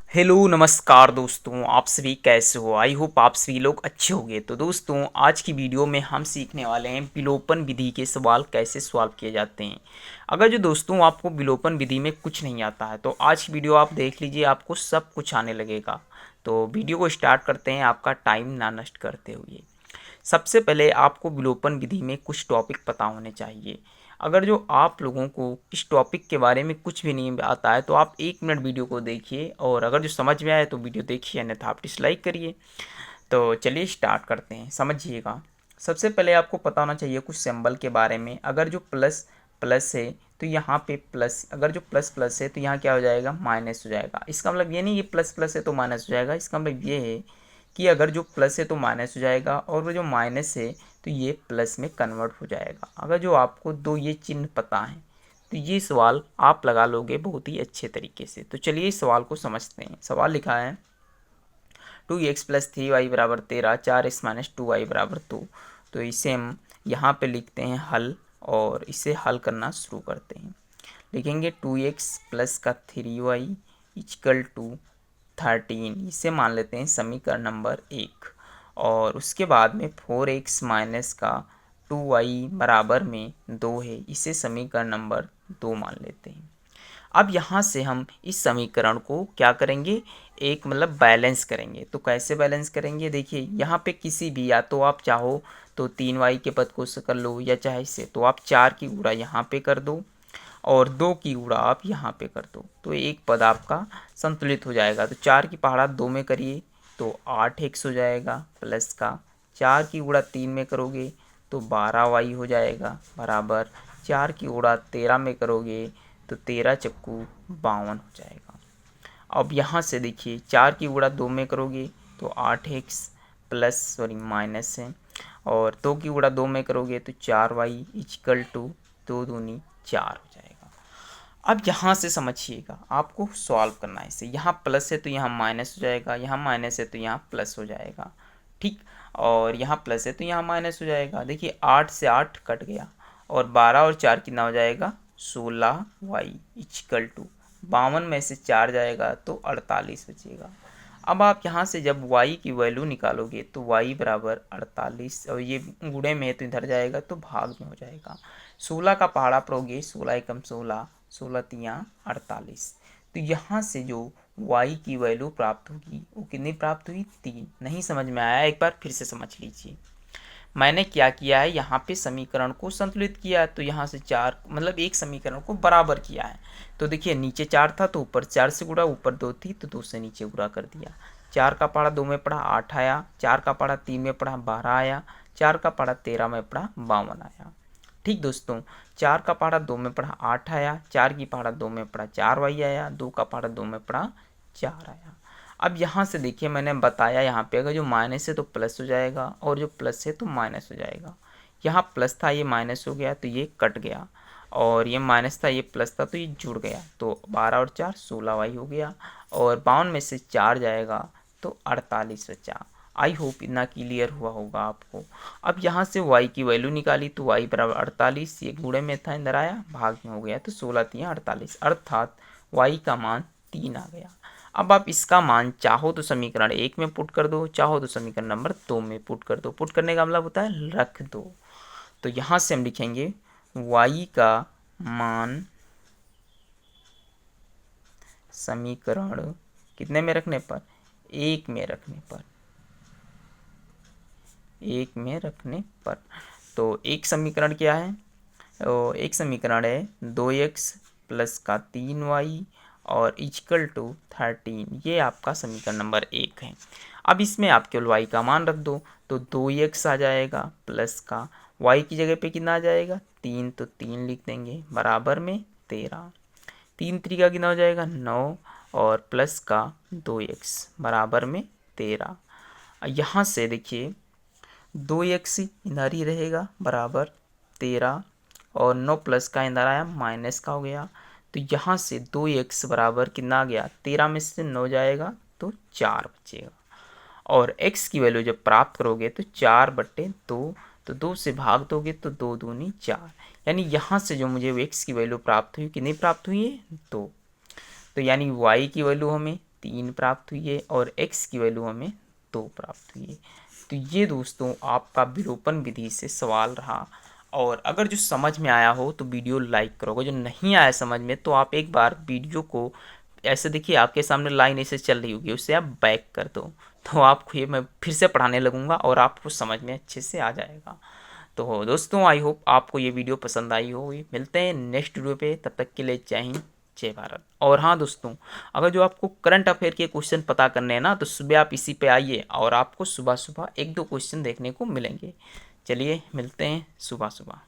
Hello नमस्कार दोस्तों, आप सभी कैसे हो। आई होप आप सभी लोग अच्छे होंगे। तो दोस्तों, आज की वीडियो में हम सीखने वाले हैं विलोपन विधि के सवाल कैसे सॉल्व किए जाते हैं। अगर जो दोस्तों आपको विलोपन विधि में कुछ नहीं आता है तो आज की वीडियो आप देख लीजिए, आपको सब कुछ आने लगेगा। तो वीडियो को स्टार्ट करते हैं आपका टाइम ना नष्ट करते हुए। सबसे पहले आपको विलोपन विधि में कुछ टॉपिक पता होने चाहिए। अगर जो आप लोगों को इस टॉपिक के बारे में कुछ भी नहीं आता है तो आप 1 मिनट वीडियो को देखिए, और अगर जो समझ में आए तो वीडियो देखिए, अन्यथा आप डिसलाइक करिए। तो चलिए स्टार्ट करते हैं, समझिएगा। सबसे पहले आपको पता होना चाहिए कुछ सिंबल के बारे में। अगर जो प्लस प्लस है तो यहाँ पे प्लस, अगर जो प्लस प्लस है तो यहाँ क्या हो जाएगा, माइनस हो जाएगा। इसका मतलब ये नहीं कि प्लस प्लस है तो माइनस हो जाएगा, इसका मतलब ये है कि अगर जो प्लस है तो माइनस हो जाएगा, और वो जो माइनस है तो ये प्लस में कन्वर्ट हो जाएगा। अगर जो आपको दो ये चिन्ह पता है तो ये सवाल आप लगा लोगे बहुत ही अच्छे तरीके से। तो चलिए इस सवाल को समझते हैं। सवाल लिखा है 2x+3y बराबर 13, 4x-2y बराबर 2। तो इसे हम यहाँ पे लिखते हैं हल, और इसे हल करना शुरू करते हैं। लिखेंगे 2x+3y इक्वल टू 13, इसे मान लेते हैं समीकरण नंबर 1। और उसके बाद में 4x माइनस का 2y बराबर में 2 है, इसे समीकरण नंबर 2 मान लेते हैं। अब यहाँ से हम इस समीकरण को क्या करेंगे, एक मतलब बैलेंस करेंगे। तो कैसे बैलेंस करेंगे, देखिए यहाँ पे किसी भी, या तो आप चाहो तो 3y के पद को कर लो, या चाहे इसे तो आप 4 की गुणा यहाँ पे कर दो और 2 की गुणा आप यहाँ पे कर दो, तो एक पद आपका संतुलित हो जाएगा। तो 4 की पहाड़ा 2 में करिए तो 8x हो जाएगा, प्लस का 4 की गुणा 3 में करोगे तो 12y हो जाएगा, बराबर 4 की गुणा 13 में करोगे तो 13 चक्कू 52 हो जाएगा। अब यहाँ से देखिए 4 की गुणा 2 में करोगे तो 8x प्लस सॉरी माइनस है, और 2 की गुणा 2 में करोगे तो 4y इक्वल टू 2 दूनी 4 हो जाएगा। अब यहाँ से समझिएगा, आपको सॉल्व करना है इसे। यहाँ प्लस है तो यहाँ माइनस हो जाएगा, यहाँ माइनस है तो यहाँ प्लस हो जाएगा, ठीक। और यहाँ प्लस है तो यहाँ माइनस हो जाएगा। देखिए 8 से 8 कट गया, और 12 और 4 कितना हो जाएगा, 16y इक्वल टू 52 में से 4 जाएगा तो 48 बचेगा। अब आप यहाँ से जब y की वैल्यू निकालोगे तो y बराबर 48, और ये गुणे में है तो इधर जाएगा तो भाग में हो जाएगा। 16 का पहाड़ा पढ़ोगे, 16 एकम 16, 16 तियाँ 48। तो यहाँ से जो y की वैल्यू प्राप्त होगी वो कितनी प्राप्त हुई, 3। नहीं समझ में आया, एक बार फिर से समझ लीजिए। मैंने क्या किया है, यहाँ पे समीकरण को संतुलित किया है, तो यहाँ से 4 मतलब एक समीकरण को बराबर किया है। तो देखिए नीचे 4 था तो ऊपर 4 से गुणा, ऊपर 2 थी तो 2 से नीचे गुणा कर दिया। 4 का पहाड़ा 2 में पड़ा 8 आया, 4 का पहाड़ा 3 में पड़ा 12 आया, 4 का पहाड़ा 13 में पड़ा 52 आया। ठीक दोस्तों, 4 का पहाड़ा 2 में पड़ा 8 आया, 4 की पहाड़ा 2 में पड़ा 4y आया, 2 का पहाड़ा 2 में पड़ा 4 आया। अब यहाँ से देखिए मैंने बताया, यहाँ पे अगर जो माइनस है तो प्लस हो जाएगा, और जो प्लस है तो माइनस हो जाएगा। यहाँ प्लस था ये माइनस हो गया तो ये कट गया, और ये माइनस था ये प्लस था तो ये जुड़ गया। तो 12 और 4 16y हो गया, और 52 में से 4 जाएगा तो 48 बचा। आई होप इतना क्लियर हुआ होगा आपको। अब यहाँ से y की वैल्यू निकाली तो y बराबर 48, ये गुणे में था इधर आया भाग में हो गया, तो 16 तियाँ 48, अर्थात y का मान 3 आ गया। अब आप इसका मान चाहो तो समीकरण 1 में पुट कर दो, चाहो तो समीकरण नंबर 2 में पुट कर दो। पुट करने का मतलब होता है रख दो। तो यहाँ से हम लिखेंगे y का मान समीकरण कितने में रखने पर, 1 में रखने पर, 1 में रखने पर। तो एक समीकरण क्या है, एक समीकरण है 2x प्लस का 3y और इक्वल टू 13, ये आपका समीकरण नंबर 1 है। अब इसमें आप केवल y का मान रख दो, तो 2x आ जाएगा प्लस का y की जगह पे कितना आ जाएगा 3, तो 3 लिख देंगे बराबर में 13। 3 3 कितना हो जाएगा 9, और प्लस का 2x बराबर में 13। यहाँ से देखिए 2x इधर ही रहेगा बराबर 13, और 9 प्लस का इधर आया माइनस का हो गया। तो यहाँ से 2x बराबर कितना आ गया, 13 में से 9 जाएगा तो 4 बचेगा। और x की वैल्यू जब प्राप्त करोगे तो 4/2, तो 2 से भाग दोगे तो 2 दूनी 4, यानी यहाँ से जो मुझे x की वैल्यू प्राप्त हुई कितनी प्राप्त हुई है 2। तो यानी y की वैल्यू हमें 3 प्राप्त हुई है और x की वैल्यू हमें 2 प्राप्त हुई है। तो ये दोस्तों आपका विलोपन विधि से सवाल रहा। और अगर जो समझ में आया हो तो वीडियो लाइक करोगे, जो नहीं आया समझ में तो आप एक बार वीडियो को ऐसे देखिए, आपके सामने लाइन ऐसे चल रही होगी, उससे आप बैक कर दो तो आपको ये मैं फिर से पढ़ाने लगूंगा और आपको समझ में अच्छे से आ जाएगा। तो दोस्तों आई होप आपको ये वीडियो पसंद आई होगी। मिलते हैं नेक्स्ट वीडियो पे, तब तक के लिए जय हिंद जय भारत। और हाँ दोस्तों, अगर जो आपको करंट अफेयर के क्वेश्चन पता करने हैं ना तो सुबह आप इसी पे आइए और आपको सुबह सुबह 1-2 क्वेश्चन देखने को मिलेंगे। चलिए मिलते हैं सुबह सुबह।